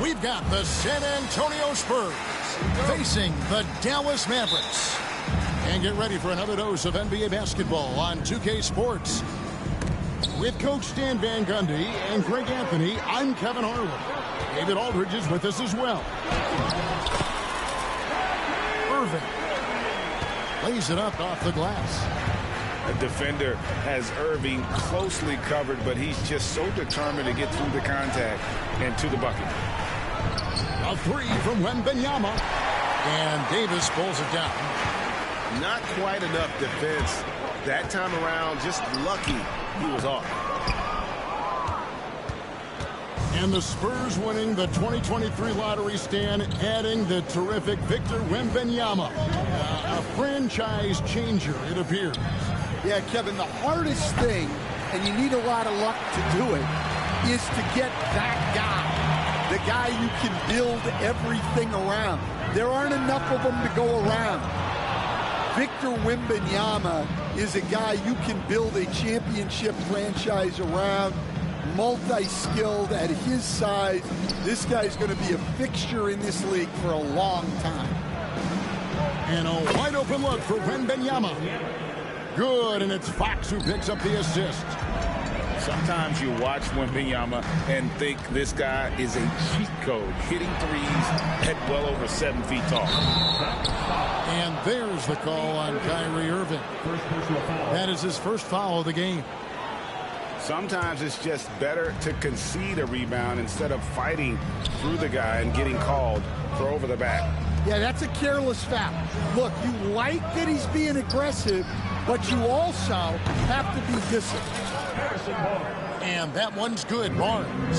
We've got the San Antonio Spurs facing the Dallas Mavericks. And get ready for another dose of NBA basketball on 2K Sports. With Coach Stan Van Gundy and Greg Anthony, I'm Kevin Harlan. David Aldridge is with us as well. Irving lays it up off the glass. A defender has Irving closely covered, but he's just so determined to get through the contact and to the bucket. A three from Wembanyama. And Davis pulls it down. Not quite enough defense. That time around, just lucky he was off. And the Spurs winning the 2023 lottery, Stan, adding the terrific Victor Wembanyama. A franchise changer, it appears. Yeah, Kevin, the hardest thing, and you need a lot of luck to do it, is to get that guy. The guy you can build everything around. There aren't enough of them to go around. Victor Wembanyama is a guy you can build a championship franchise around. Multi-skilled at his size. This guy's going to be a fixture in this league for a long time. And a wide open look for Wembanyama. Good, and it's Fox who picks up the assist. Sometimes you watch Wembanyama and think this guy is a cheat code, hitting threes at well over 7 feet tall. And there's the call on Kyrie Irving. That is his first foul of the game. Sometimes it's just better to concede a rebound instead of fighting through the guy and getting called for over the back. Yeah, that's a careless foul. Look, you like that he's being aggressive, but you also have to be disciplined. And that one's good, Barnes.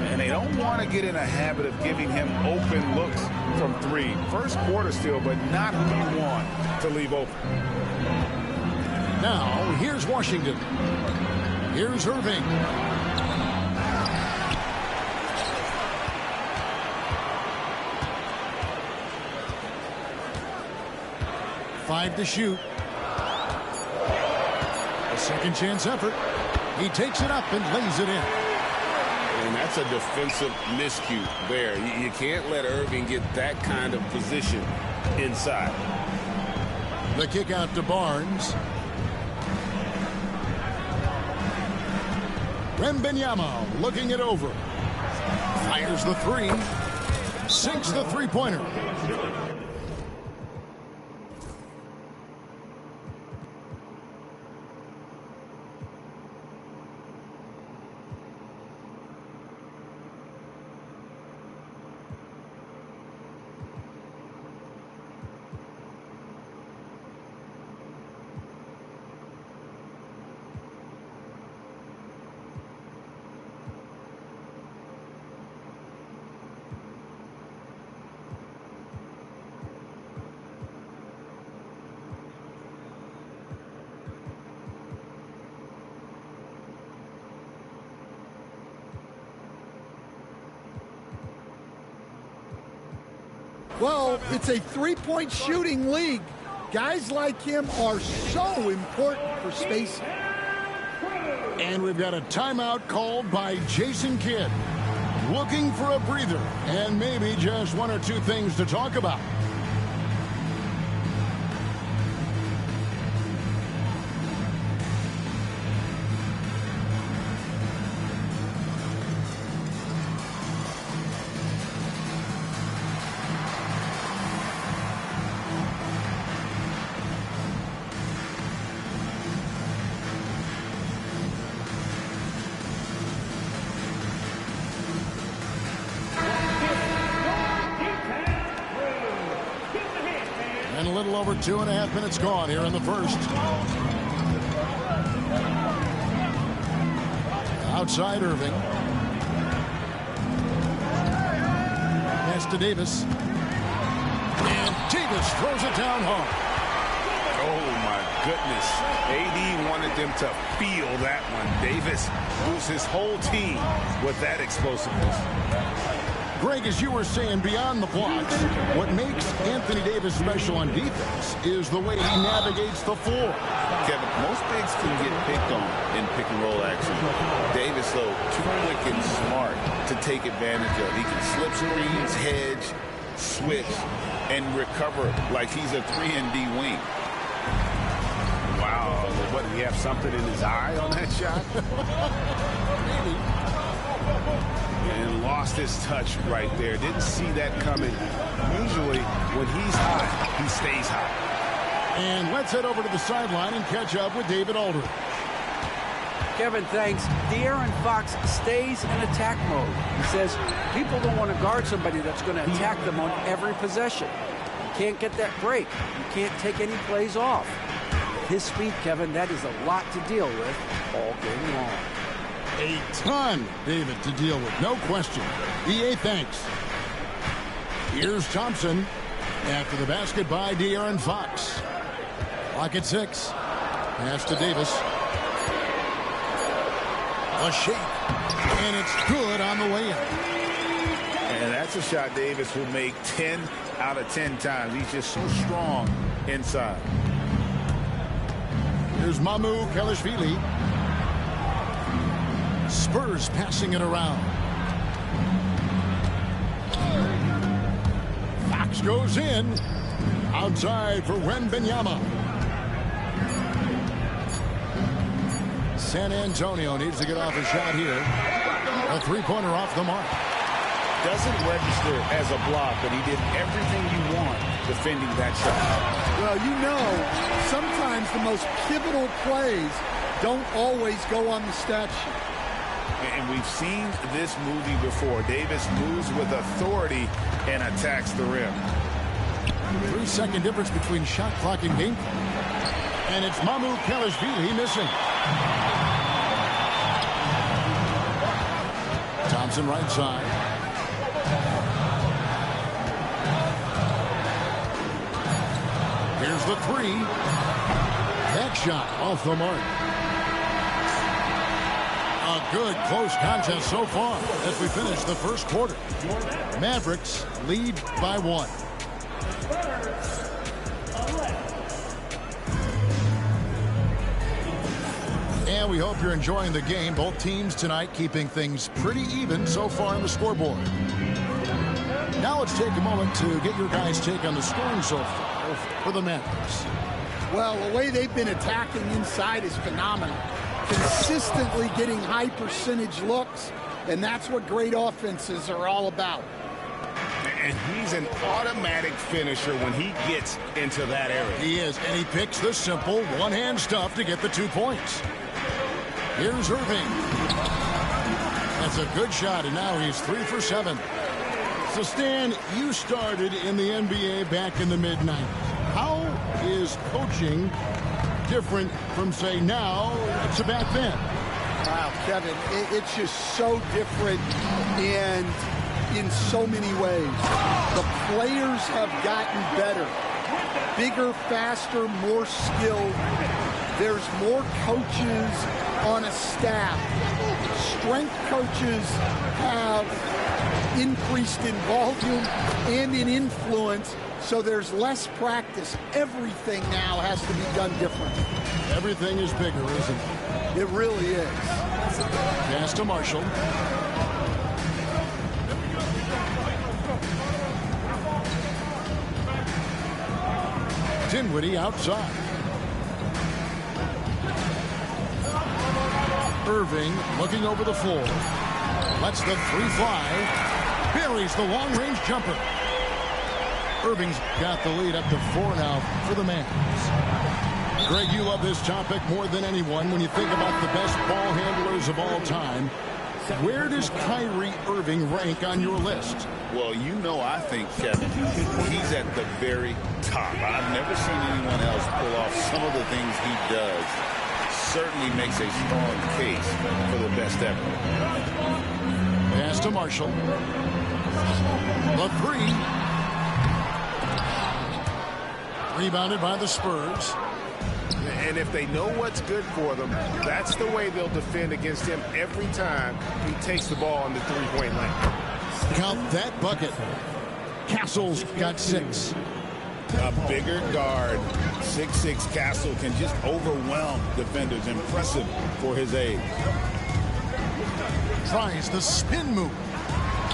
And they don't want to get in a habit of giving him open looks from three. First quarter still, but not who you want to leave open. Now, here's Washington. Here's Irving. Five to shoot. A second chance effort. He takes it up and lays it in. And that's a defensive miscue there. You can't let Irving get that kind of position inside. The kick out to Barnes. Wembanyama looking it over. Fires the three. Sinks the three-pointer. Well, it's a three-point shooting league. Guys like him are so important for spacing. And we've got a timeout called by Jason Kidd. Looking for a breather and maybe just one or two things to talk about. And a little over 2.5 minutes gone here in the first. Outside Irving. Pass to Davis. And Davis throws it down hard. Oh, my goodness. AD wanted them to feel that one. Davis moves his whole team with that explosiveness. Greg, as you were saying, beyond the blocks, what makes Anthony Davis special on defense is the way he navigates the floor. Kevin, most bigs can get picked on in pick and roll action. Davis, though, too quick and smart to take advantage of. He can slip screens, hedge, switch, and recover like he's a 3-and-D wing. Wow, what, did he have something in his eye on that shot? Maybe. And lost his touch right there. Didn't see that coming. Usually, when he's hot, he stays hot. And let's head over to the sideline and catch up with David Aldridge. Kevin, thanks. De'Aaron Fox stays in attack mode. He says people don't want to guard somebody that's going to attack them on every possession. You can't get that break. You can't take any plays off. His speed, Kevin, that is a lot to deal with all game long. A ton, David, to deal with. No question. EA, thanks. Here's Thompson after the basket by De'Aaron Fox. Clock at 6. Pass to Davis. A shake, and it's good on the way in. And that's a shot Davis will make 10 out of 10 times. He's just so strong inside. Here's Mamu Kelishvili. Spurs passing it around. Fox goes in. Outside for Wembanyama. San Antonio needs to get off a shot here. A three-pointer off the mark. Doesn't register as a block, but he did everything you want defending that shot. Well, you know, sometimes the most pivotal plays don't always go on the stat sheet. And we've seen this movie before. Davis moves with authority and attacks the rim. 3-second difference between shot clock and game clock. And it's Mamu Kelishvili missing. Thompson right side. Here's the three. That shot off the mark. A good close contest so far as we finish the first quarter. Mavericks lead by 1. And we hope you're enjoying the game. Both teams tonight keeping things pretty even so far on the scoreboard. Now let's take a moment to get your guys' take on the scoring so far for the Mavericks. Well, the way they've been attacking inside is phenomenal. Consistently getting high percentage looks, and that's what great offenses are all about. And he's an automatic finisher when he gets into that area. He is, and he picks the simple one-hand stuff to get the 2 points. Here's Irving. That's a good shot, and now he's 3 for 7. So, Stan, you started in the NBA back in the mid-90s. How is coaching different from, say, now to back then? Wow, Kevin, it's just so different and in so many ways. The players have gotten better. Bigger, faster, more skilled. There's more coaches on a staff. Strength coaches have increased in volume and in influence, so there's less practice. Everything now has to be done differently. Everything is bigger, isn't it? It really is. Pass to Marshall. Dinwiddie outside. Irving looking over the floor. Lets the three fly. Buries the long-range jumper. Irving's got the lead up to 4 now for the Mavs. Greg, you love this topic more than anyone when you think about the best ball handlers of all time. Where does Kyrie Irving rank on your list? Well, you know, I think, Kevin, he's at the very top. I've never seen anyone else pull off some of the things he does. Certainly makes a strong case for the best ever. Pass to Marshall. The three. Rebounded by the Spurs. And if they know what's good for them, that's the way they'll defend against him every time he takes the ball in the three-point line. Count that bucket. Castle's got 6. A bigger guard, 6'6" Castle, can just overwhelm defenders. Impressive for his age. Tries the spin move.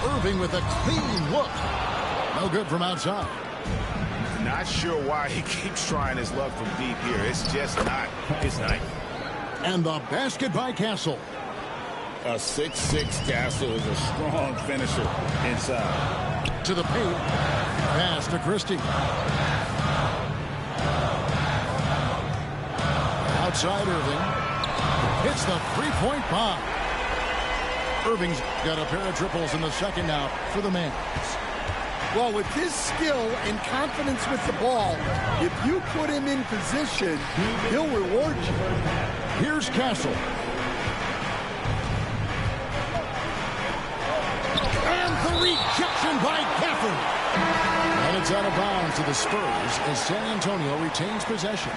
Irving with a clean look. No good from outside. Not sure why he keeps trying his luck from deep here. It's just not his night. And the basket by Castle. A 6'6" Castle is a strong finisher inside. To the paint. Pass to Christie. Outside Irving. Hits the three-point bomb. Irving's got a pair of triples in the second now for the Mavs. Well, with his skill and confidence with the ball, if you put him in position, he'll reward you. Here's Castle. And the rejection by Gafford. And it's out of bounds to the Spurs as San Antonio retains possession.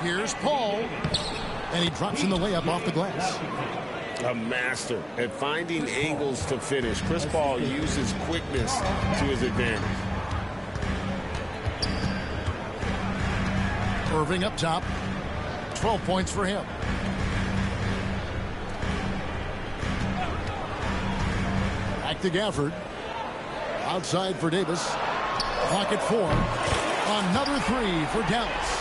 Here's Paul. And he drops in the layup off the glass. A master at finding angles to finish. Chris Paul uses quickness to his advantage. Irving up top. 12 points for him. Back to Gafford. Outside for Davis. Clock at 4. Another three for Dallas.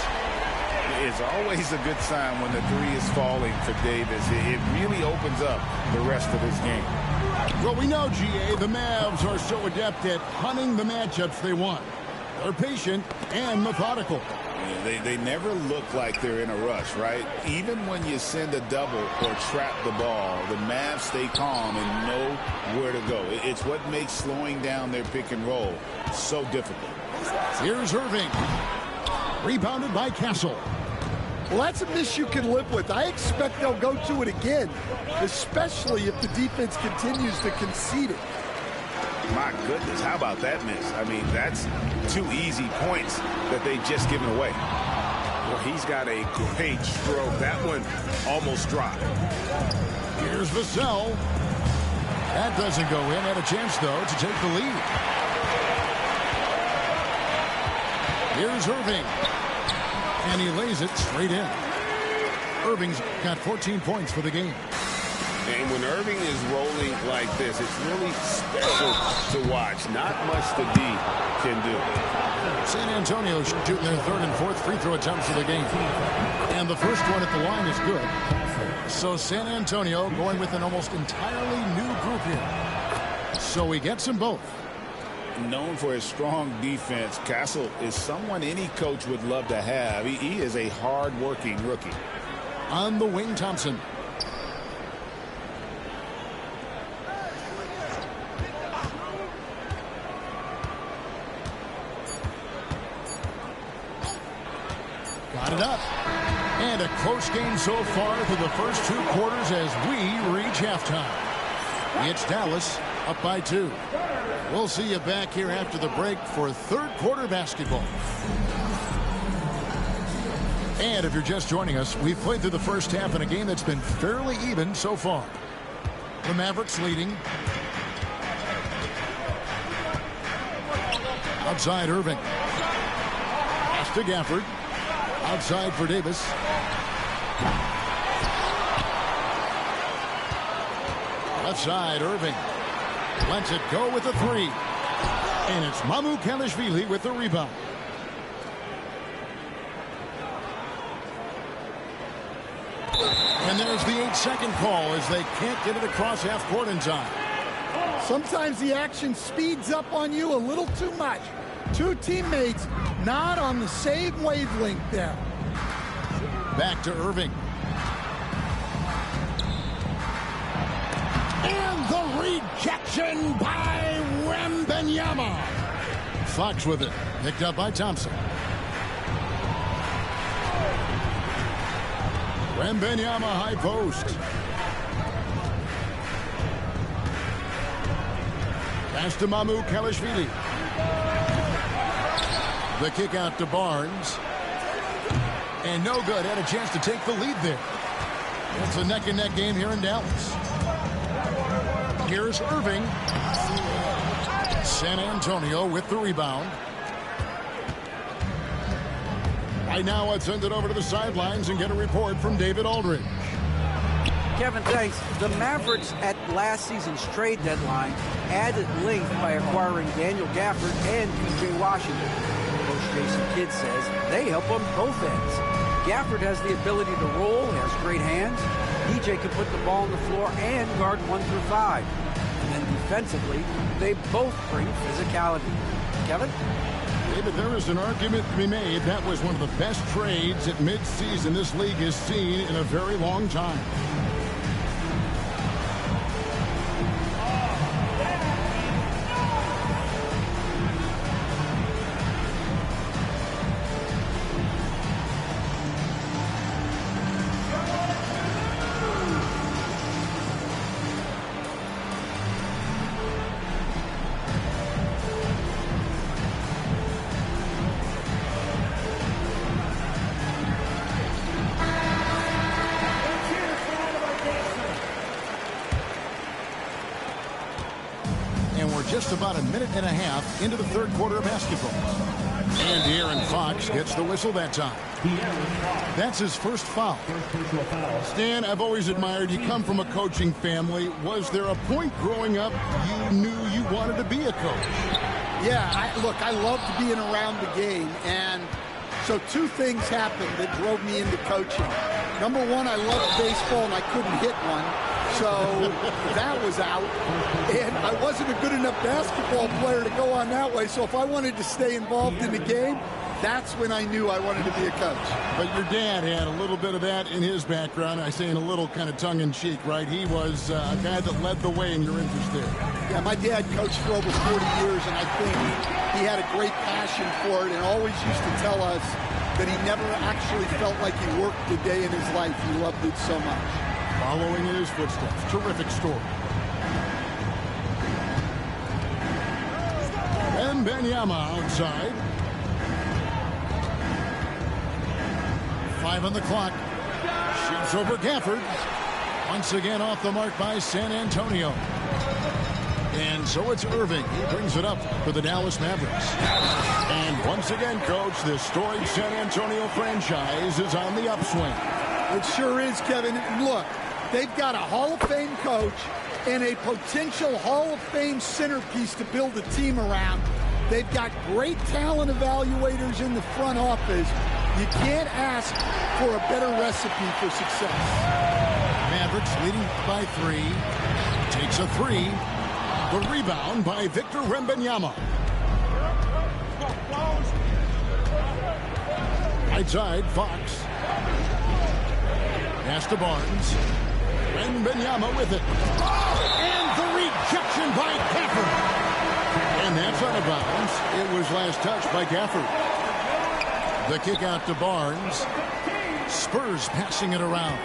It's always a good sign when the three is falling for Davis. It really opens up the rest of his game. Well, we know, GA, the Mavs are so adept at hunting the matchups they want. They're patient and methodical. Yeah, they never look like they're in a rush, right? Even when you send a double or trap the ball, the Mavs stay calm and know where to go. It's what makes slowing down their pick and roll so difficult. Here's Irving. Rebounded by Castle. Well, that's a miss you can live with. I expect they'll go to it again, especially if the defense continues to concede it. My goodness, how about that miss? I mean, that's 2 easy points that they just given away. Well, he's got a great stroke. That one almost dropped. Here's Vassell. That doesn't go in. Had a chance, though, to take the lead. Here's Irving. And he lays it straight in. Irving's got 14 points for the game. And when Irving is rolling like this, it's really special to watch. Not much the D can do. San Antonio shooting their third and fourth free throw attempts of the game. And the first one at the line is good. So San Antonio going with an almost entirely new group here. So he gets them both. Known for his strong defense, Castle is someone any coach would love to have. He is a hard-working rookie. On the wing, Thompson. Got it up. And a close game so far through the first 2 quarters as we reach halftime. It's Dallas up by 2. We'll see you back here after the break for third quarter basketball. And if you're just joining us, we've played through the first half in a game that's been fairly even so far. The Mavericks leading. Outside Irving. Pass to Gafford. Outside for Davis. Left side, Irving. Lets it go with a 3. And it's Mamu Kelishvili with the rebound. And there's the 8-second call as they can't get it across half court in time. Sometimes the action speeds up on you a little too much. 2 teammates not on the same wavelength there. Back to Irving. And the rejection by Wembanyama. Fox with it. Picked up by Thompson. Wembanyama high post. Pass to Mamu Kelishvili. The kick out to Barnes. And no good. Had a chance to take the lead there. It's a neck-and-neck game here in Dallas. Here's Irving. San Antonio with the rebound. Right now, let's send it over to the sidelines and get a report from David Aldridge. Kevin, thanks. The Mavericks at last season's trade deadline added length by acquiring Daniel Gafford and P.J. Washington. Coach Jason Kidd says they help on both ends. Gafford has the ability to roll, has great hands. P.J. can put the ball on the floor and guard 1 through 5. And then defensively, they both bring physicality. Kevin? David, there is an argument to be made. That was one of the best trades at midseason this league has seen in a very long time. Just about a minute and a half into the third quarter of basketball. And De'Aaron Fox gets the whistle that time. That's his first foul. Stan, I've always admired you. Come from a coaching family. Was there a point growing up you knew you wanted to be a coach? Yeah, look, I loved being around the game. And so two things happened that drove me into coaching. Number one, I loved baseball and I couldn't hit one. So that was out, and I wasn't a good enough basketball player to go on that way. So if I wanted to stay involved in the game, that's when I knew I wanted to be a coach. But your dad had a little bit of that in his background. I say in a little kind of tongue-in-cheek, right? He was a guy that led the way in your interest there. Yeah, my dad coached for over 40 years, and I think he had a great passion for it and always used to tell us that he never actually felt like he worked a day in his life. He loved it so much. Following in his footsteps. Terrific story. And Wembanyama outside. 5 on the clock. Shoots over Gafford. Once again off the mark by San Antonio. And so it's Irving. He brings it up for the Dallas Mavericks. And once again, Coach, this storied San Antonio franchise is on the upswing. It sure is, Kevin. Look, they've got a Hall of Fame coach and a potential Hall of Fame centerpiece to build a team around. They've got great talent evaluators in the front office. You can't ask for a better recipe for success. Mavericks leading by 3. Takes a 3. The rebound by Victor Wembanyama. Right side, Fox. Pass to Barnes. Wembanyama with it. And the rejection by Gafford. And that's out of bounds. It was last touched by Gafford. The kick out to Barnes. Spurs passing it around.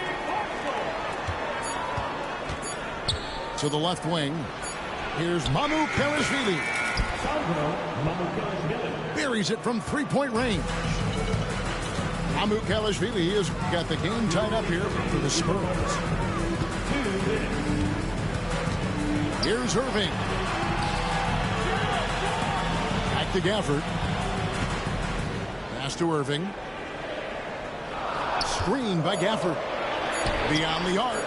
To the left wing. Here's Mamu Kelishvili. Buries it from three-point range. Mamu Kelishvili has got the game tied up here for the Spurs. Here's Irving. Back to Gafford. Pass to Irving. Screen by Gafford. Beyond the arc.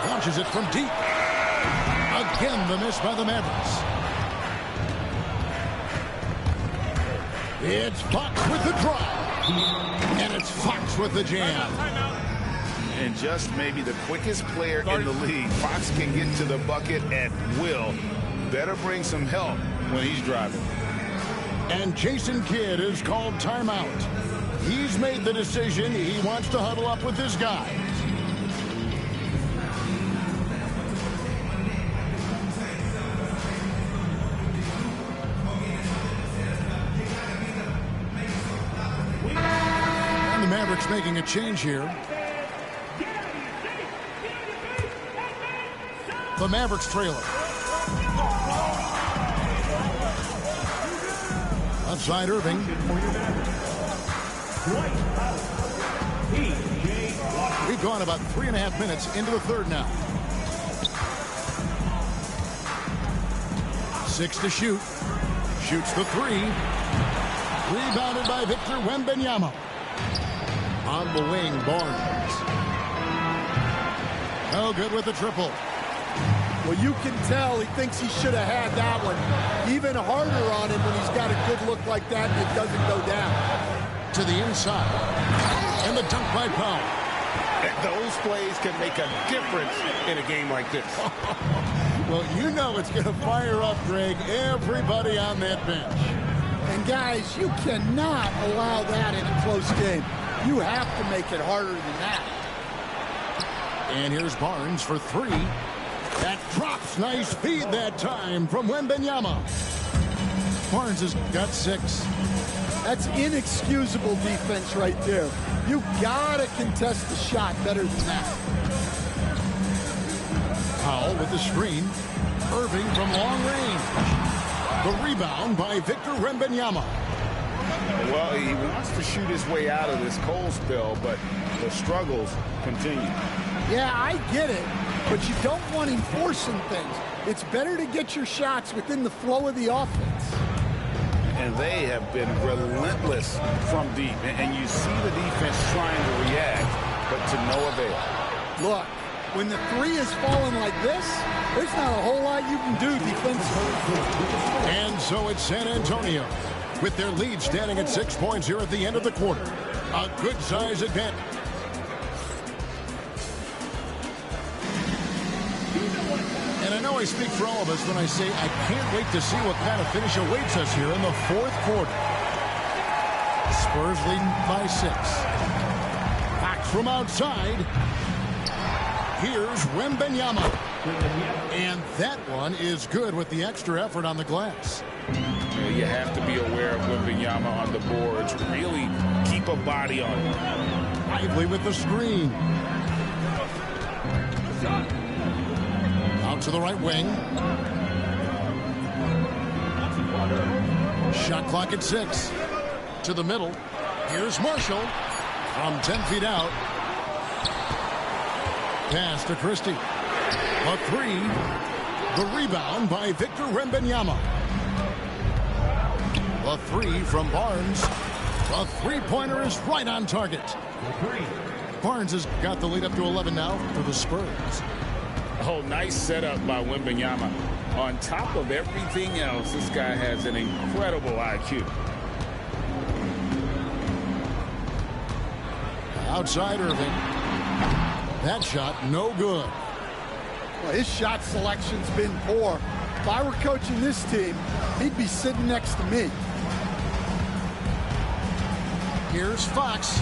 Launches it from deep. Again, the miss by the Mavericks. It's Fox with the drive. And it's Fox with the jam. And just maybe the quickest player in the league. Fox can get to the bucket at will. Better bring some help when he's driving. And Jason Kidd is called timeout. He's made the decision. He wants to huddle up with his guys. And the Mavericks making a change here. The Mavericks trailer. Outside Irving. We've gone about 3.5 minutes into the third now. 6 to shoot. Shoots the 3. Rebounded by Victor Wembanyama. On the wing, Barnes. No good with the triple. Well, you can tell he thinks he should have had that one. Even harder on him when he's got a good look like that and it doesn't go down. To the inside. And the dunk by Powell. Those plays can make a difference in a game like this. Well, you know it's going to fire up, Greg, everybody on that bench. And, guys, you cannot allow that in a close game. You have to make it harder than that. And here's Barnes for three. That drops. Nice feed that time from Wembanyama. Barnes has got 6. That's inexcusable defense right there. You gotta contest the shot better than that. Powell with the screen. Irving from long range. The rebound by Victor Wembanyama. Well, he wants to shoot his way out of this cold spell, but the struggles continue. Yeah, I get it, but you don't want him forcing things. It's better to get your shots within the flow of the offense. And they have been relentless from deep. And you see the defense trying to react, but to no avail. Look, when the three is falling like this, there's not a whole lot you can do defensively. And so it's San Antonio, with their lead standing at 6 points here at the end of the quarter. A good size advantage. And I know I speak for all of us when I say I can't wait to see what kind of finish awaits us here in the fourth quarter. Spurs leading by 6. Back from outside. Here's Wembanyama. And that one is good with the extra effort on the glass. You have to be aware of Wembanyama on the boards. Really keep a body on him. Lively with the screen. Out to the right wing. Shot clock at 6. To the middle. Here's Marshall from 10 feet out. Pass to Christie. A 3. The rebound by Victor Wembanyama. A 3 from Barnes. A three-pointer is right on target. Barnes has got the lead up to 11 now for the Spurs. Oh, nice setup by Wembanyama. On top of everything else, this guy has an incredible IQ. Outside Irving. That shot, no good. Well, his shot selection's been poor. If I were coaching this team, he'd be sitting next to me. Here's Fox.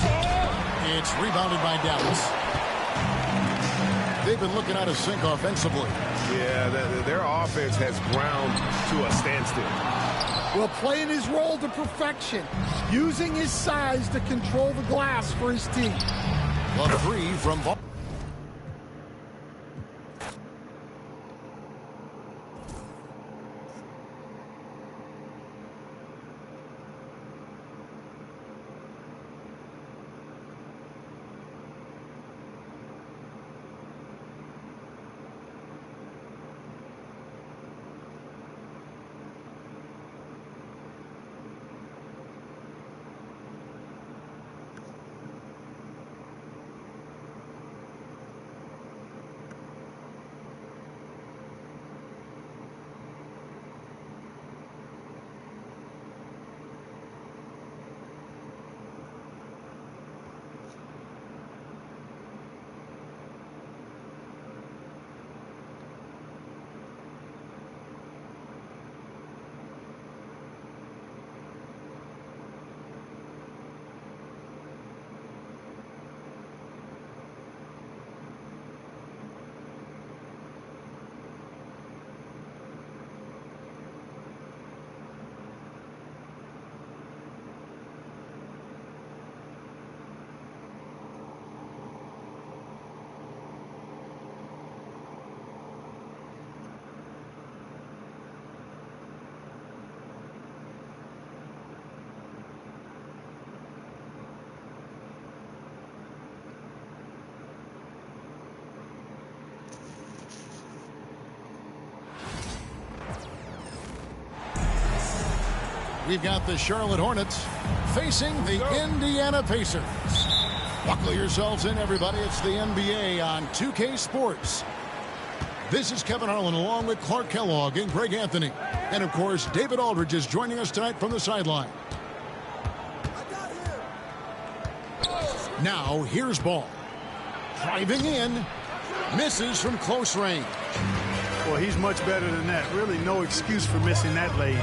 It's rebounded by Dallas. They've been looking out of sync offensively. Yeah, their offense has ground to a standstill. Well, playing his role to perfection, using his size to control the glass for his team. A 3 from Barnes. We've got the Charlotte Hornets facing the Indiana Pacers. Buckle yourselves in, everybody. It's the NBA on 2K Sports. This is Kevin Harlan along with Clark Kellogg and Greg Anthony. And, of course, David Aldridge is joining us tonight from the sideline. Now, here's Ball. Driving in. Misses from close range. Well, he's much better than that. Really no excuse for missing that lay.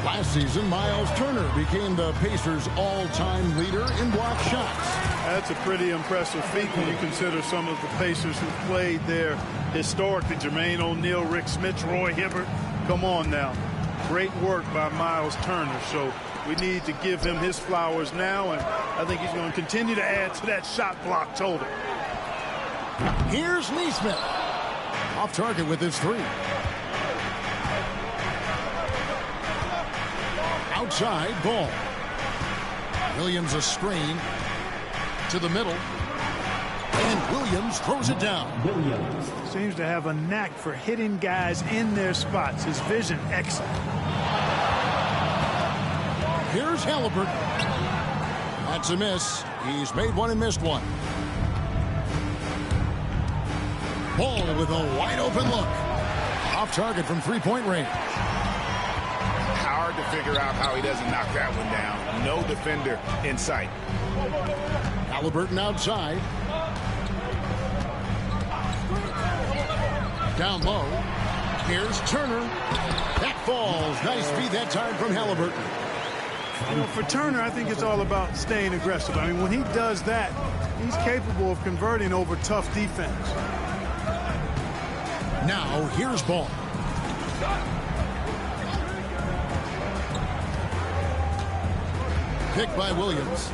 Last season, Miles Turner became the Pacers' all-time leader in block shots. That's a pretty impressive feat when you consider some of the Pacers who played there historically. Jermaine O'Neal, Rick Smith, Roy Hibbert. Come on now. Great work by Miles Turner. So we need to give him his flowers now, and I think he's going to continue to add to that shot block total. Here's Neesmith. Off target with his three. Outside Ball. Williams a screen to the middle. And Williams throws it down. Williams seems to have a knack for hitting guys in their spots. His vision excellent. Here's Halliburton. That's a miss. He's made one and missed one. Ball with a wide open look. Off target from three-point range. Hard to figure out how he doesn't knock that one down. No defender in sight. Halliburton outside. Down low. Here's Turner. That falls. Nice feed that time from Halliburton. You know, for Turner, I think it's all about staying aggressive. I mean, when he does that, he's capable of converting over tough defense. Now, here's Ball. Picked by Williams.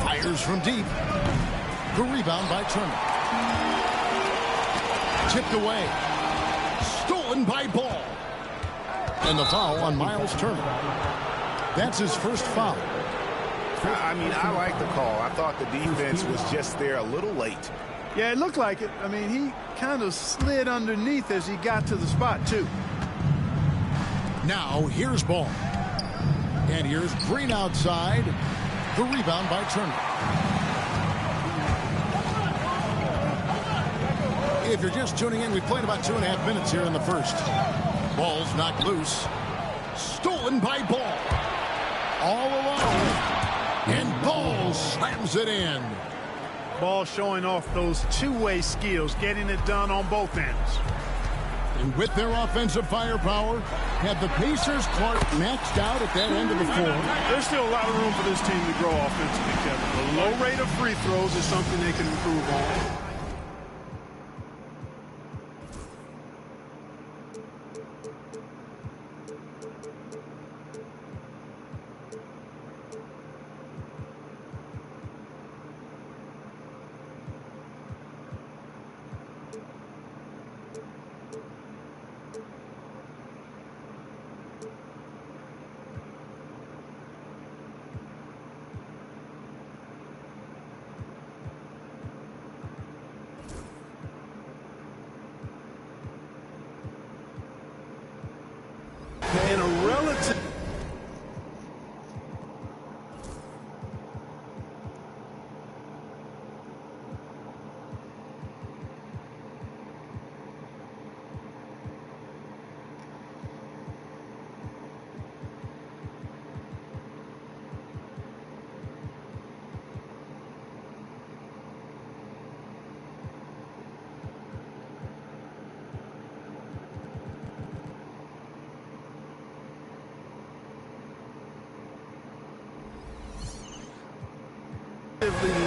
Fires from deep. The rebound by Turner. Tipped away. Stolen by Ball. And the foul on Miles Turner. That's his first foul. I mean, I like the call. I thought the defense was just there a little late. Yeah, it looked like it. I mean, he kind of slid underneath as he got to the spot, too. Now, here's Ball. And here's Green outside. The rebound by Turner. If you're just tuning in, we played about 2.5 minutes here in the first. Ball's knocked loose. Stolen by Ball. All alone. And Ball slams it in. Ball showing off those two-way skills, getting it done on both ends. And with their offensive firepower, have the Pacers Clark maxed out at that end of the floor. There's still a lot of room for this team to grow offensively, Kevin. The low rate of free throws is something they can improve on. In a relative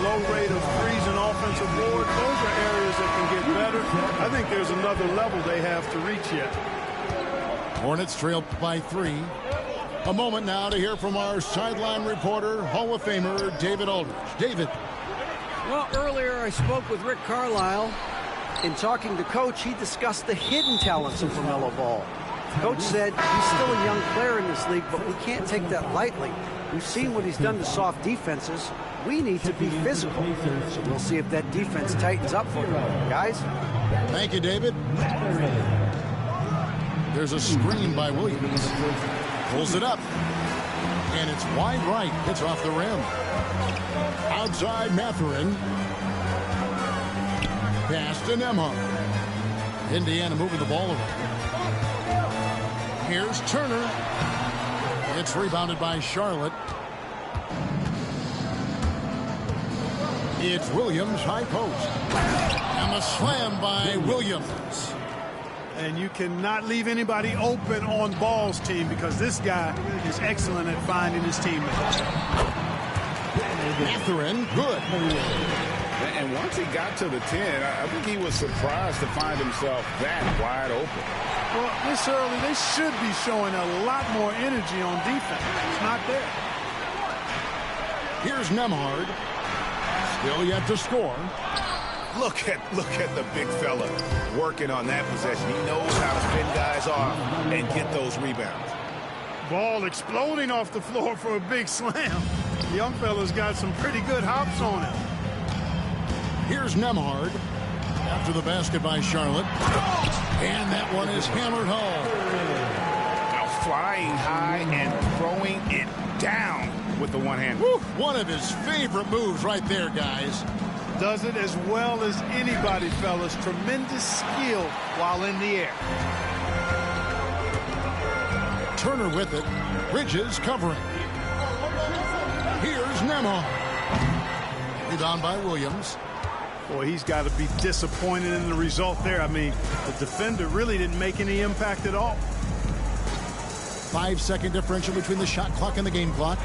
low rate of threes and offensive board, those are areas that can get better. I think there's another level they have to reach yet. Hornets trail by 3. A moment now to hear from our sideline reporter, Hall of Famer David Aldridge. David. Well, earlier I spoke with Rick Carlisle. In talking to Coach, he discussed the hidden talents of LaMelo Ball. Coach said he's still a young player in this league, but we can't take that lightly. We've seen what he's done to soft defenses. We need to be physical. So we'll see if that defense tightens up for him. Guys? Thank you, David. There's a screen by Williams. Pulls it up. And it's wide right. It's off the rim. Outside Mathurin. Pass to Nembhard. Indiana moving the ball around. Here's Turner. It's rebounded by Charlotte. It's Williams, high post. And the slam by Williams. And you cannot leave anybody open on Ball's team because this guy is excellent at finding his teammates. Mathurin, good. And once he got to the 10, I think he was surprised to find himself that wide open. Well, this early, they should be showing a lot more energy on defense. It's not there. Here's Nembhard. Still yet to score. Look at the big fella working on that possession. He knows how to spin guys off and get those rebounds. Ball exploding off the floor for a big slam. The young fella's got some pretty good hops on him. Here's Nembhard. After the basket by Charlotte. And that one is hammered home. Now flying high and throwing it down with the one hand. Woo, one of his favorite moves right there, guys. Does it as well as anybody, fellas. Tremendous skill while in the air. Turner with it. Bridges covering. Here's Nembhard. Rebound by Williams. Boy, he's got to be disappointed in the result there. I mean, the defender really didn't make any impact at all. 5-second differential between the shot clock and the game clock.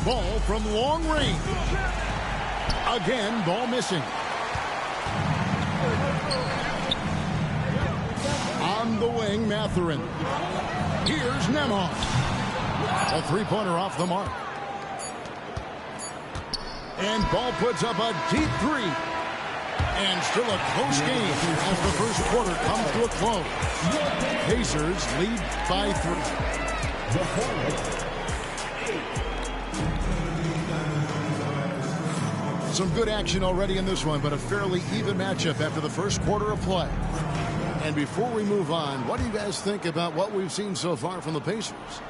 Ball from long range. Again, ball missing. On the wing, Mathurin. Here's Nembhard. A three-pointer off the mark. And Ball puts up a deep three. And still a close game as the first quarter comes to a close. Pacers lead by 3. Some good action already in this one, but a fairly even matchup after the first quarter of play. And before we move on, what do you guys think about what we've seen so far from the Pacers?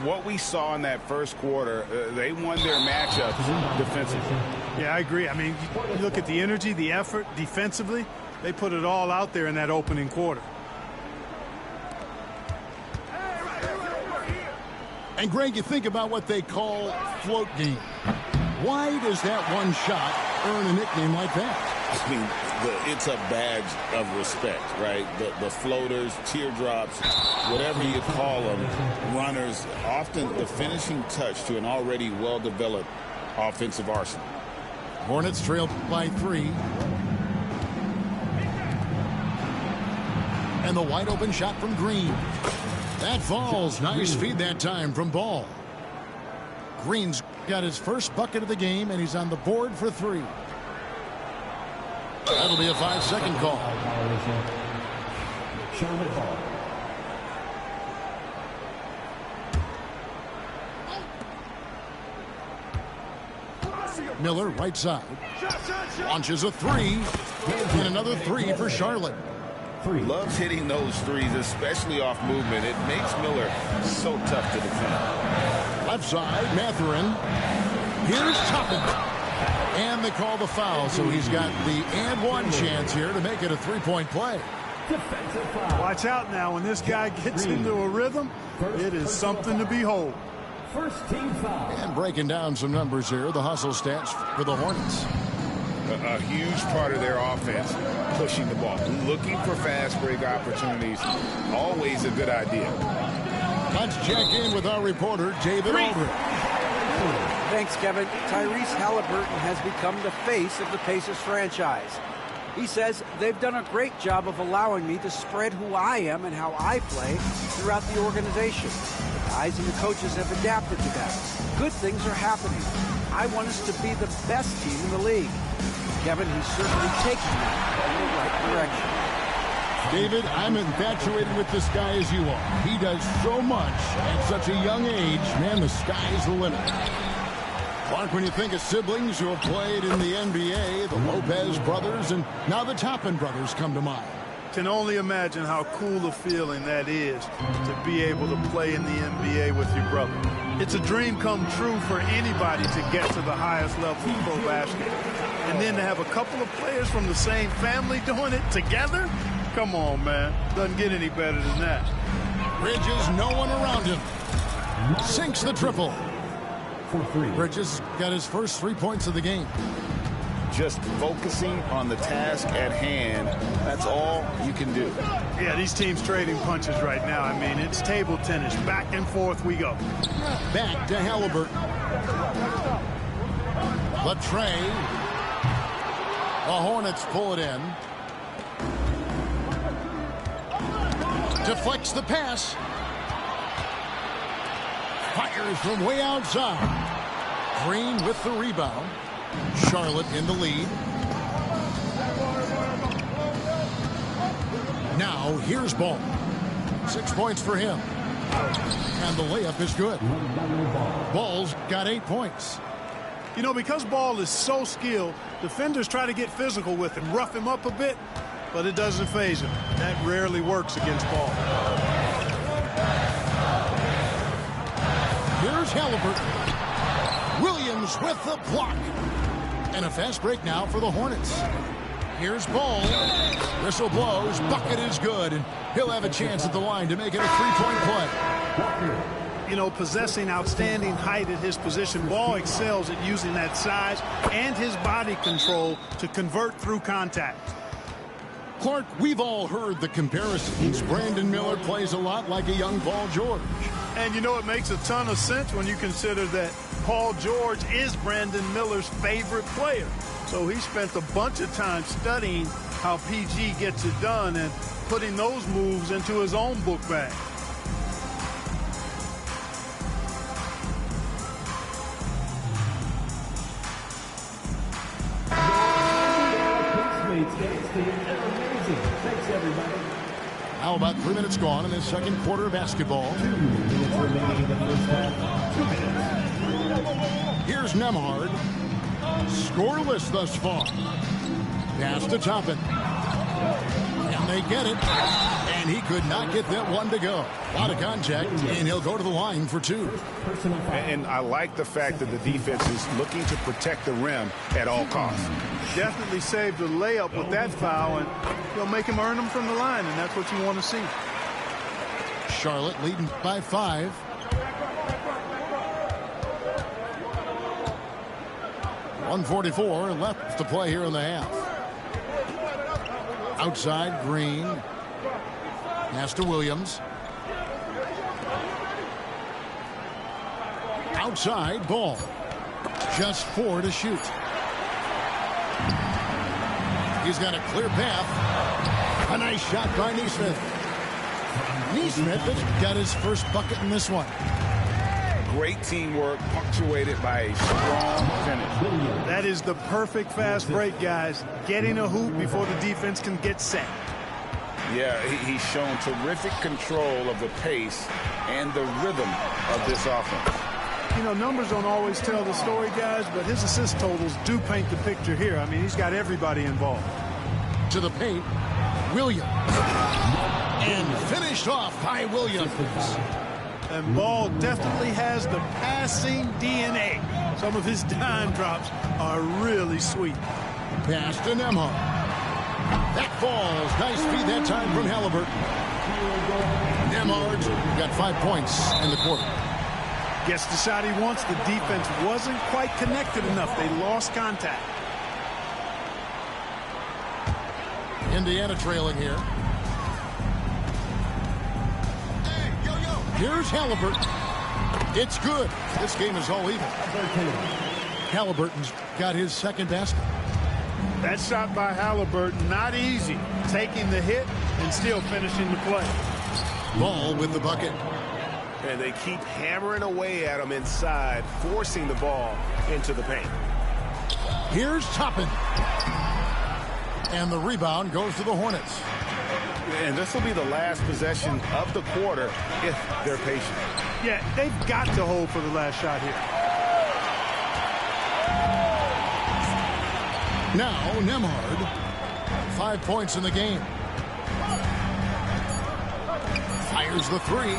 What we saw in that first quarter, they won their matchups defensively. Yeah, I agree. I mean, you look at the energy, the effort defensively, they put it all out there in that opening quarter. And Greg, you think about what they call float game. Why does that one shot earn a nickname like that? I mean, it's a badge of respect, right? The floaters, teardrops, whatever you call them, runners, often the finishing touch to an already well-developed offensive arsenal. Hornets trailed by 3. And the wide open shot from Green. That falls. Nice feed that time from Ball. Green's got his first bucket of the game, and he's on the board for 3. That'll be a 5-second call. Miller, right side. Launches a 3. And another 3 for Charlotte. Loves hitting those threes, especially off movement. It makes Miller so tough to defend. Left side, Mathurin. Here's Toppin. And they call the foul, so he's got the and one chance here to make it a 3-point play. Watch out now. When this guy gets into a rhythm, it is something to behold. First team foul. And breaking down some numbers here, the hustle stats for the Hornets. A huge part of their offense, pushing the ball, looking for fast break opportunities. Always a good idea. Let's check in with our reporter, David Aldridge. Thanks, Kevin. Tyrese Halliburton has become the face of the Pacers franchise. He says they've done a great job of allowing me to spread who I am and how I play throughout the organization. The guys and the coaches have adapted to that. Good things are happening. I want us to be the best team in the league. Kevin, he's certainly taking that in the right direction. David, I'm infatuated with this guy as you are. He does so much at such a young age. Man, the sky's the limit. Mark, when you think of siblings who have played in the NBA, the Lopez brothers, and now the Toppin brothers come to mind. Can only imagine how cool a feeling that is to be able to play in the NBA with your brother. It's a dream come true for anybody to get to the highest level of pro basketball. And then to have a couple of players from the same family doing it together? Come on, man. Doesn't get any better than that. Bridges, no one around him. Sinks the triple. Bridges got his first 3 points of the game. Just focusing on the task at hand, that's all you can do. Yeah, these teams trading punches right now. I mean, it's table tennis. Back and forth we go. Back to Halliburton. Latray. The Hornets pull it in. Deflects the pass. Fires from way outside. Green with the rebound. Charlotte in the lead. Now here's Ball. 6 points for him. And the layup is good. Ball's got 8 points. You know, because Ball is so skilled, defenders try to get physical with him, rough him up a bit, but it doesn't faze him. That rarely works against Ball. Here's Halliburton. Williams with the block. And a fast break now for the Hornets. Here's Ball. Whistle blows. Bucket is good. And he'll have a chance at the line to make it a three-point play. You know, possessing outstanding height at his position, Ball excels at using that size and his body control to convert through contact. Clark, we've all heard the comparisons. Brandon Miller plays a lot like a young Paul George. And you know, it makes a ton of sense when you consider that Paul George is Brandon Miller's favorite player. So he spent a bunch of time studying how PG gets it done and putting those moves into his own book bag. Thanks, everybody. Now about 3 minutes gone in this second quarter of basketball. 2 minutes remaining in the first half. 2 minutes. Here's Nembhard. Scoreless thus far. Pass to Toppin. And they get it. And he could not get that one to go. A lot of contact, and he'll go to the line for 2. And I like the fact that the defense is looking to protect the rim at all costs. Definitely saved the layup with that foul, and he'll make him earn them from the line, and that's what you want to see. Charlotte leading by 5. .144 left to play here in the half. Outside, Green. Pass to Williams. Outside, Ball. Just 4 to shoot. He's got a clear path. A nice shot by Nesmith. Nesmith has got his first bucket in this one. Great teamwork punctuated by a strong finish. That is the perfect fast break, guys. Getting a hoop before the defense can get set. Yeah, he's shown terrific control of the pace and the rhythm of this offense. You know, numbers don't always tell the story, guys, but his assist totals do paint the picture here. I mean, he's got everybody involved. To the paint, Williams. And finished off by Williams. And Ball definitely has the passing DNA. Some of his dime drops are really sweet. Pass to Nembhard. That falls. Nice feed that time from Halliburton. Nembhard's got 5 points in the quarter. Gets the shot he wants. The defense wasn't quite connected enough. They lost contact. Indiana trailing here. Here's Halliburton. It's good. This game is all even. Halliburton's got his second basket. That shot by Halliburton, not easy. Taking the hit and still finishing the play. Ball with the bucket. And they keep hammering away at him inside, forcing the ball into the paint. Here's Toppin. And the rebound goes to the Hornets. And this will be the last possession of the quarter if they're patient. Yeah, they've got to hold for the last shot here. Now Nembhard. 5 points in the game. Fires the 3.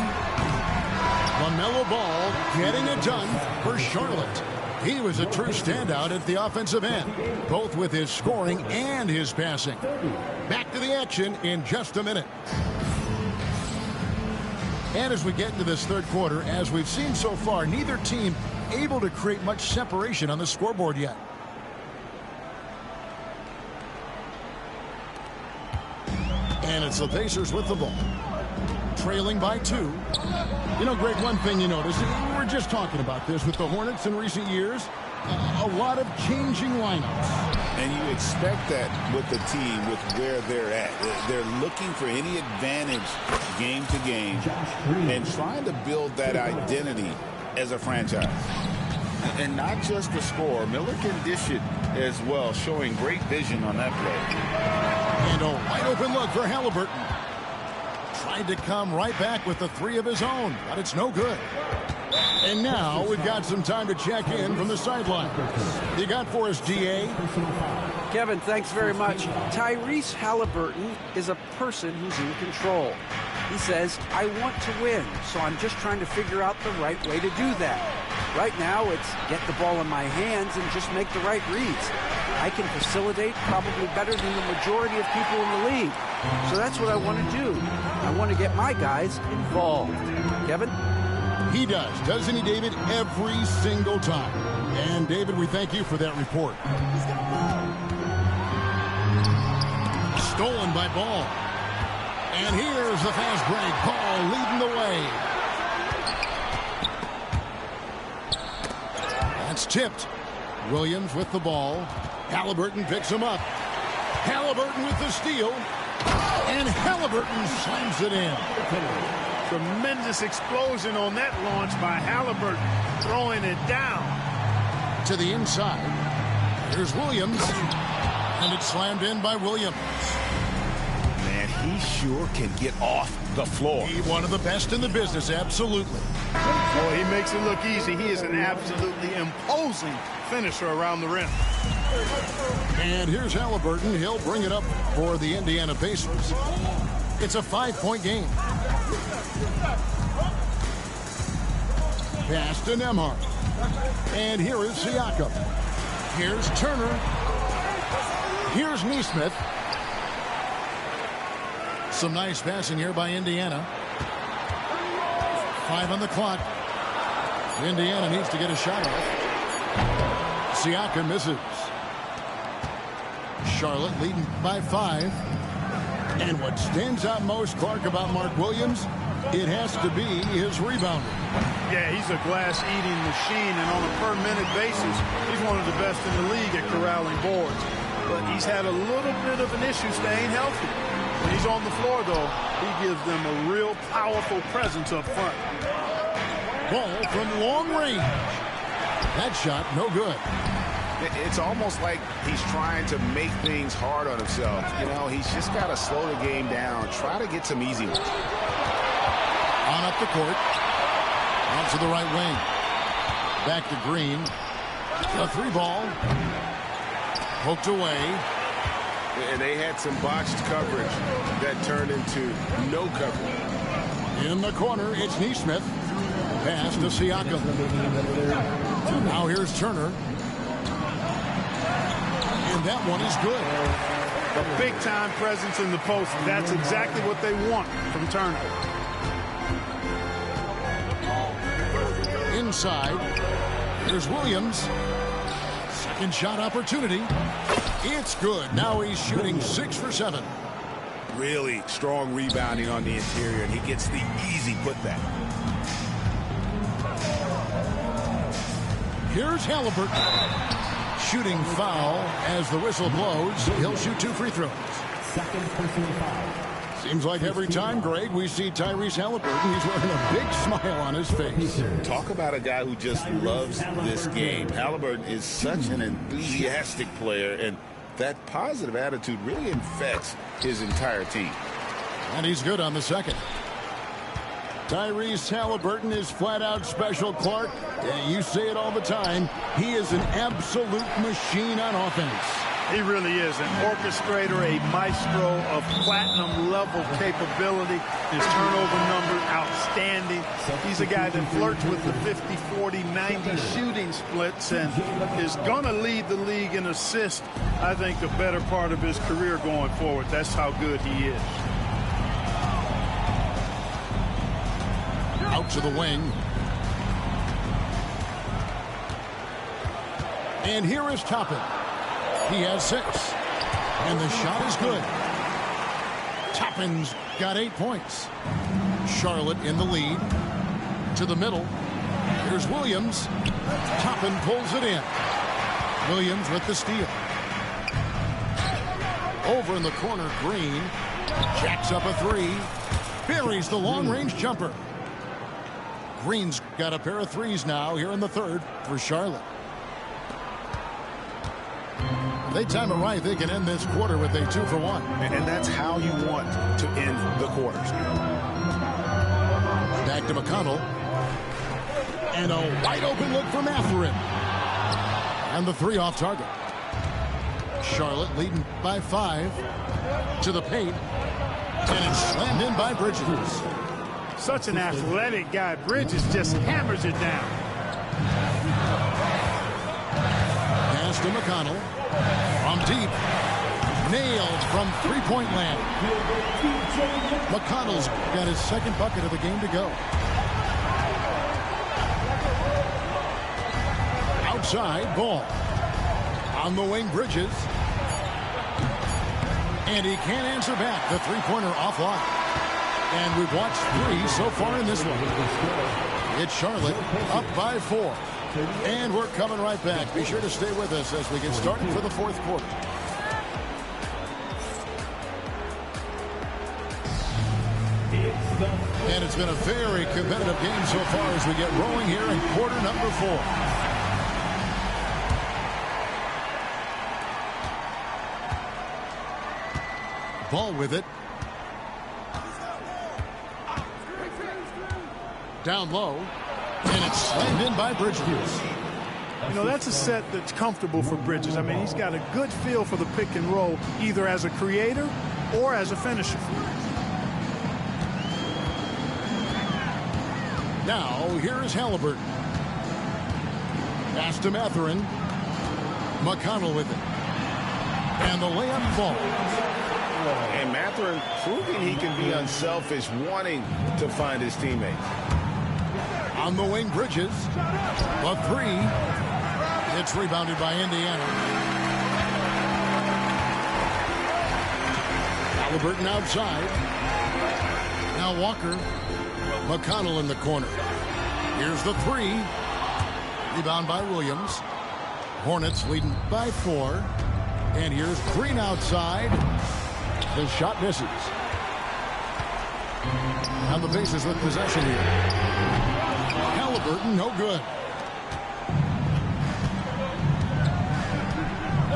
LaMelo Ball getting it done for Charlotte. He was a true standout at the offensive end, both with his scoring and his passing. Back to the action in just a minute. And as we get into this third quarter, as we've seen so far, neither team able to create much separation on the scoreboard yet. And it's the Pacers with the ball, trailing by 2. You know, Greg, one thing you notice, we were just talking about this with the Hornets in recent years, a lot of changing lineups. And you expect that with the team, with where they're at. They're looking for any advantage game to game and trying to build that identity as a franchise. And not just the score. Miller can dish it as well, showing great vision on that play. And a wide open look for Halliburton. Tried to come right back with the 3 of his own, but it's no good. And now we've got some time to check in from the sideline. You got for us, DA? Kevin, thanks very much. Tyrese Halliburton is a person who's in control. He says, I want to win, so I'm just trying to figure out the right way to do that. Right now, it's get the ball in my hands and just make the right reads. I can facilitate probably better than the majority of people in the league. So that's what I want to do. I want to get my guys involved. Kevin? He does, doesn't he, David? Every single time. And, David, we thank you for that report. Stolen by Ball. And here's the fast break. Ball leading the way. That's tipped. Williams with the ball. Halliburton picks him up. Halliburton with the steal. And Halliburton slams it in. Tremendous explosion on that launch by Halliburton, throwing it down. To the inside. Here's Williams. And it's slammed in by Williams. Man, he sure can get off the floor. He's one of the best in the business, absolutely. Boy, he makes it look easy. He is an absolutely imposing finisher around the rim. And here's Halliburton. He'll bring it up for the Indiana Pacers. It's a 5-point game. Pass to Nembhard. And here is Siakam. Here's Turner. Here's Nesmith. Some nice passing here by Indiana. 5 on the clock. Indiana needs to get a shot off. Siakam misses. Charlotte leading by 5. And what stands out most, Clark, about Mark Williams, it has to be his rebounding. Yeah, he's a glass-eating machine, and on a per-minute basis, he's one of the best in the league at corralling boards. But he's had a little bit of an issue staying healthy. When he's on the floor, though, he gives them a real powerful presence up front. Ball from long range. That shot, no good. It's almost like he's trying to make things hard on himself. You know, he's just got to slow the game down, try to get some easy ones. On up the court. Out to the right wing. Back to Green. A 3 ball. Poked away. And they had some botched coverage that turned into no coverage. In the corner, it's Nesmith. Pass to Siakam. Now here's Turner. And that one is good. A big-time presence in the post. That's exactly what they want from Turner. Inside. There's Williams. Second shot opportunity. It's good. Now he's shooting 6 for 7. Really strong rebounding on the interior, and he gets the easy putback. Here's Halliburton. Shooting foul as the whistle blows. He'll shoot 2 free throws. Second personal foul. Seems like every time, Greg, we see Tyrese Halliburton, he's wearing a big smile on his face. Talk about a guy who just loves this game. Halliburton is such an enthusiastic player, and that positive attitude really infects his entire team. And he's good on the second. Tyrese Halliburton is flat-out special, Clark. You say it all the time. He is an absolute machine on offense. He really is an orchestrator, a maestro of platinum-level capability. His turnover number, outstanding. He's a guy that flirts with the 50, 40, 90 shooting splits and is going to lead the league in assists, I think, the better part of his career going forward. That's how good he is. Out to the wing. And here is Toppin. He has 6. And the shot is good. Toppin's got 8 points. Charlotte in the lead. To the middle. Here's Williams. Toppin pulls it in. Williams with the steal. Over in the corner, Green. Jacks up a 3. Buries the long-range jumper. Green's got a pair of 3s now here in the third for Charlotte. If they time it right, they can end this quarter with a 2-for-1. And that's how you want to end the quarters. Back to McConnell. And a wide open look for Mathurin. And the 3 off target. Charlotte leading by 5. To the paint. And it's slammed in by Bridges. Such an athletic guy. Bridges just hammers it down. Pass to McConnell. From deep. Nailed from three-point land. McConnell's got his second bucket of the game to go. Outside, Ball. On the wing, Bridges. And he can't answer back. The three-pointer offline. And we've watched 3 so far in this one. It's Charlotte up by 4. And we're coming right back. Be sure to stay with us as we get started for the fourth quarter. And it's been a very competitive game so far as we get rolling here in quarter number 4. Ball with it. Down low. And it's slammed in by Bridges. You know, that's a set that's comfortable for Bridges. I mean, he's got a good feel for the pick and roll, either as a creator or as a finisher. Now, here is Halliburton. Pass to Mathurin. McConnell with it. And the layup falls. And Mathurin proving he can be unselfish, wanting to find his teammates. On the wing, Bridges. A 3. It's rebounded by Indiana. Halliburton outside. Now Walker. McConnell in the corner. Here's the 3. Rebound by Williams. Hornets leading by 4. And here's Green outside. The shot misses. And the Pacers with possession here. Halliburton, no good.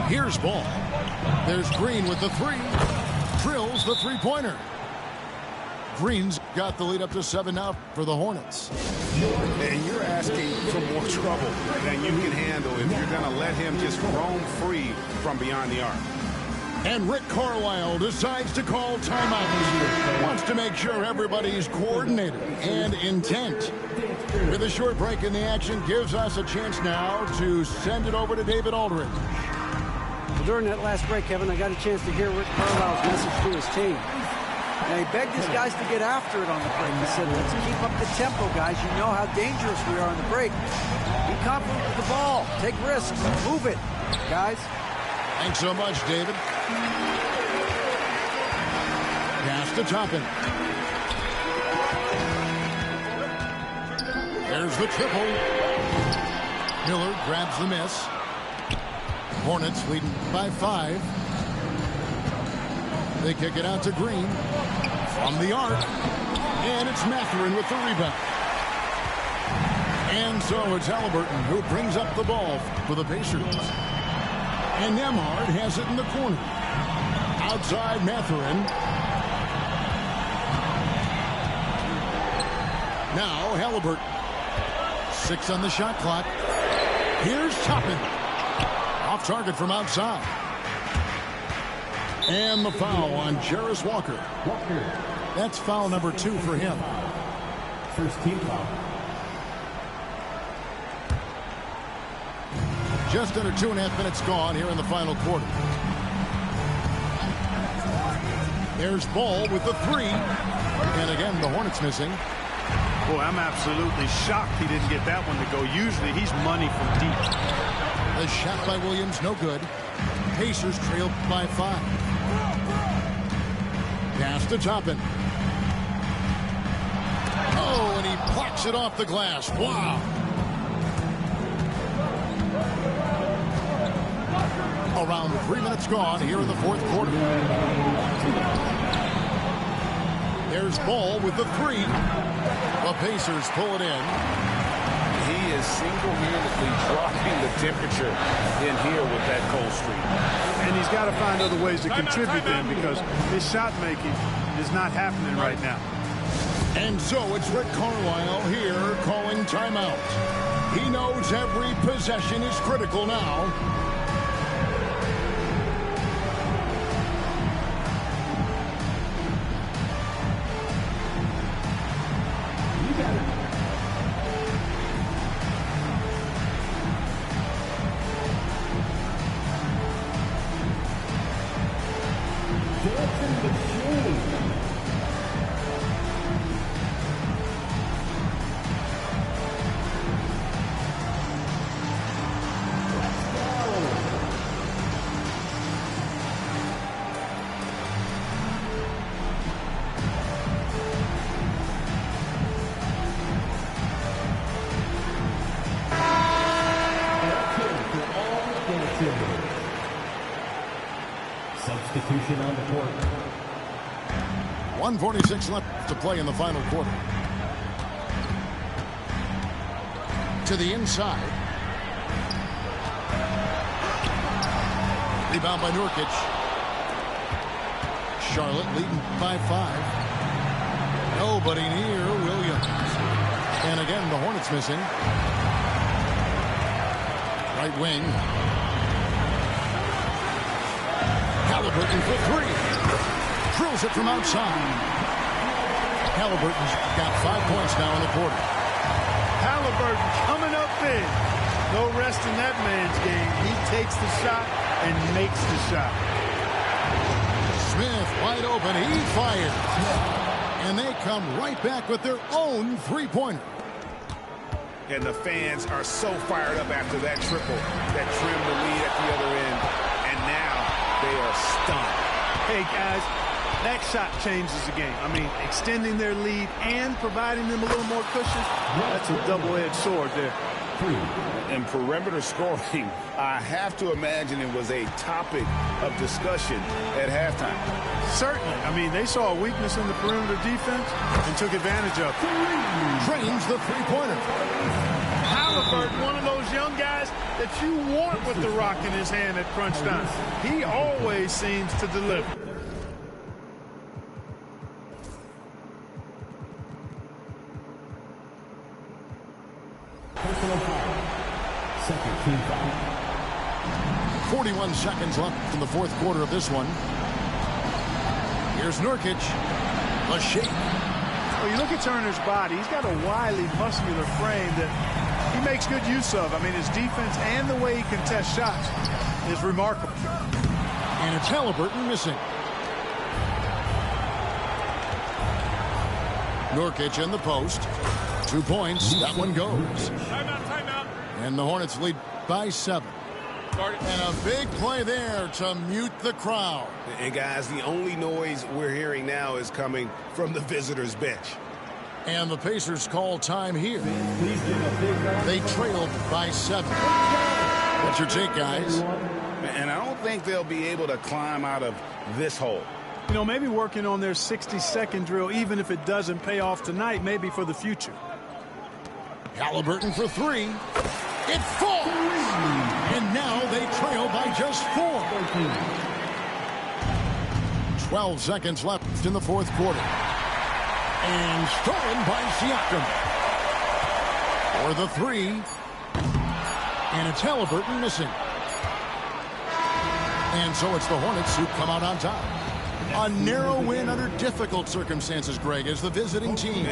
Here's Ball. There's Green with the 3. Drills the three-pointer. Green's got the lead up to 7 now for the Hornets. And you're asking for more trouble than you can handle if you're going to let him just roam free from beyond the arc. And Rick Carlisle decides to call timeout. Wants to make sure everybody's coordinated and intent. With a short break in the action, gives us a chance now to send it over to David Aldridge. Well, during that last break, Kevin, I got a chance to hear Rick Carlisle's message to his team. Now, he begged his guys to get after it on the break. He said, let's keep up the tempo, guys. You know how dangerous we are on the break. Be confident with the ball. Take risks. Move it, guys. Thanks so much, David. Pass to Toppin. There's the triple. Miller grabs the miss. Hornets leading by 5. They kick it out to Green. From the arc. And it's Mathurin with the rebound. And so it's Halliburton who brings up the ball for the Pacers. And Nembhard has it in the corner. Outside Mathurin. Now Halliburton. 6 on the shot clock. Here's Toppin. Off target from outside. And the foul on Jarris Walker. That's foul number 2 for him. First team foul. Just under 2.5 minutes gone here in the final quarter. There's Ball with the 3. And again, the Hornets missing. Boy, I'm absolutely shocked he didn't get that one to go. Usually he's money from deep. The shot by Williams, no good. Pacers trailed by 5. Pass to Toppin. Oh, and he plucks it off the glass. Wow. Around 3 minutes gone here in the fourth quarter. There's Ball with the 3. The Pacers pull it in. He is single-handedly dropping the temperature in here with that cold streak. And he's got to find other ways to contribute then, because his shot making is not happening right now. And so it's Rick Carlisle here calling timeout. He knows every possession is critical now. Substitution on the court. 1:46 left to play in the final quarter. To the inside. Rebound by Nurkic. Charlotte leading by 5. Nobody near Williams. And again, the Hornets missing. Right wing. Halliburton for 3. Drills it from outside. Halliburton's got 5 points now in the quarter. Halliburton coming up big. No rest in that man's game. He takes the shot and makes the shot. Smith wide open. He fires. And they come right back with their own 3-pointer. And the fans are so fired up after that triple that trimmed the lead at the other end. And now they are stunned. Hey, guys, that shot changes the game. I mean, extending their lead and providing them a little more cushion, that's a double-edged sword there. In perimeter scoring, I have to imagine it was a topic of discussion at halftime. Certainly. I mean, they saw a weakness in the perimeter defense and took advantage of it. Trains the 3-pointer. Halliburton, one of those young guys that you want with the rock in his hand at crunch time. He always seems to deliver. Second team foul. 41 seconds left in the fourth quarter of this one. Here's Nurkic. A shake. Well, you look at Turner's body. He's got a wily, muscular frame that he makes good use of. I mean, his defense and the way he contests shots is remarkable. And it's Halliburton missing. Nurkic in the post. 2 points. That one goes. Timeout. And the Hornets lead by 7. And a big play there to mute the crowd. And, guys, the only noise we're hearing now is coming from the visitors' bench. And the Pacers call time here. They trailed by 7. What's your take, guys? And I don't think they'll be able to climb out of this hole. You know, maybe working on their 60-second drill, even if it doesn't pay off tonight, maybe for the future. Halliburton for 3. It falls! And now they trail by just 4. 12 seconds left in the fourth quarter. And stolen by Siakam. For the 3. And it's Halliburton missing. And so it's the Hornets who come out on top. A narrow win under difficult circumstances, Greg, as the visiting team.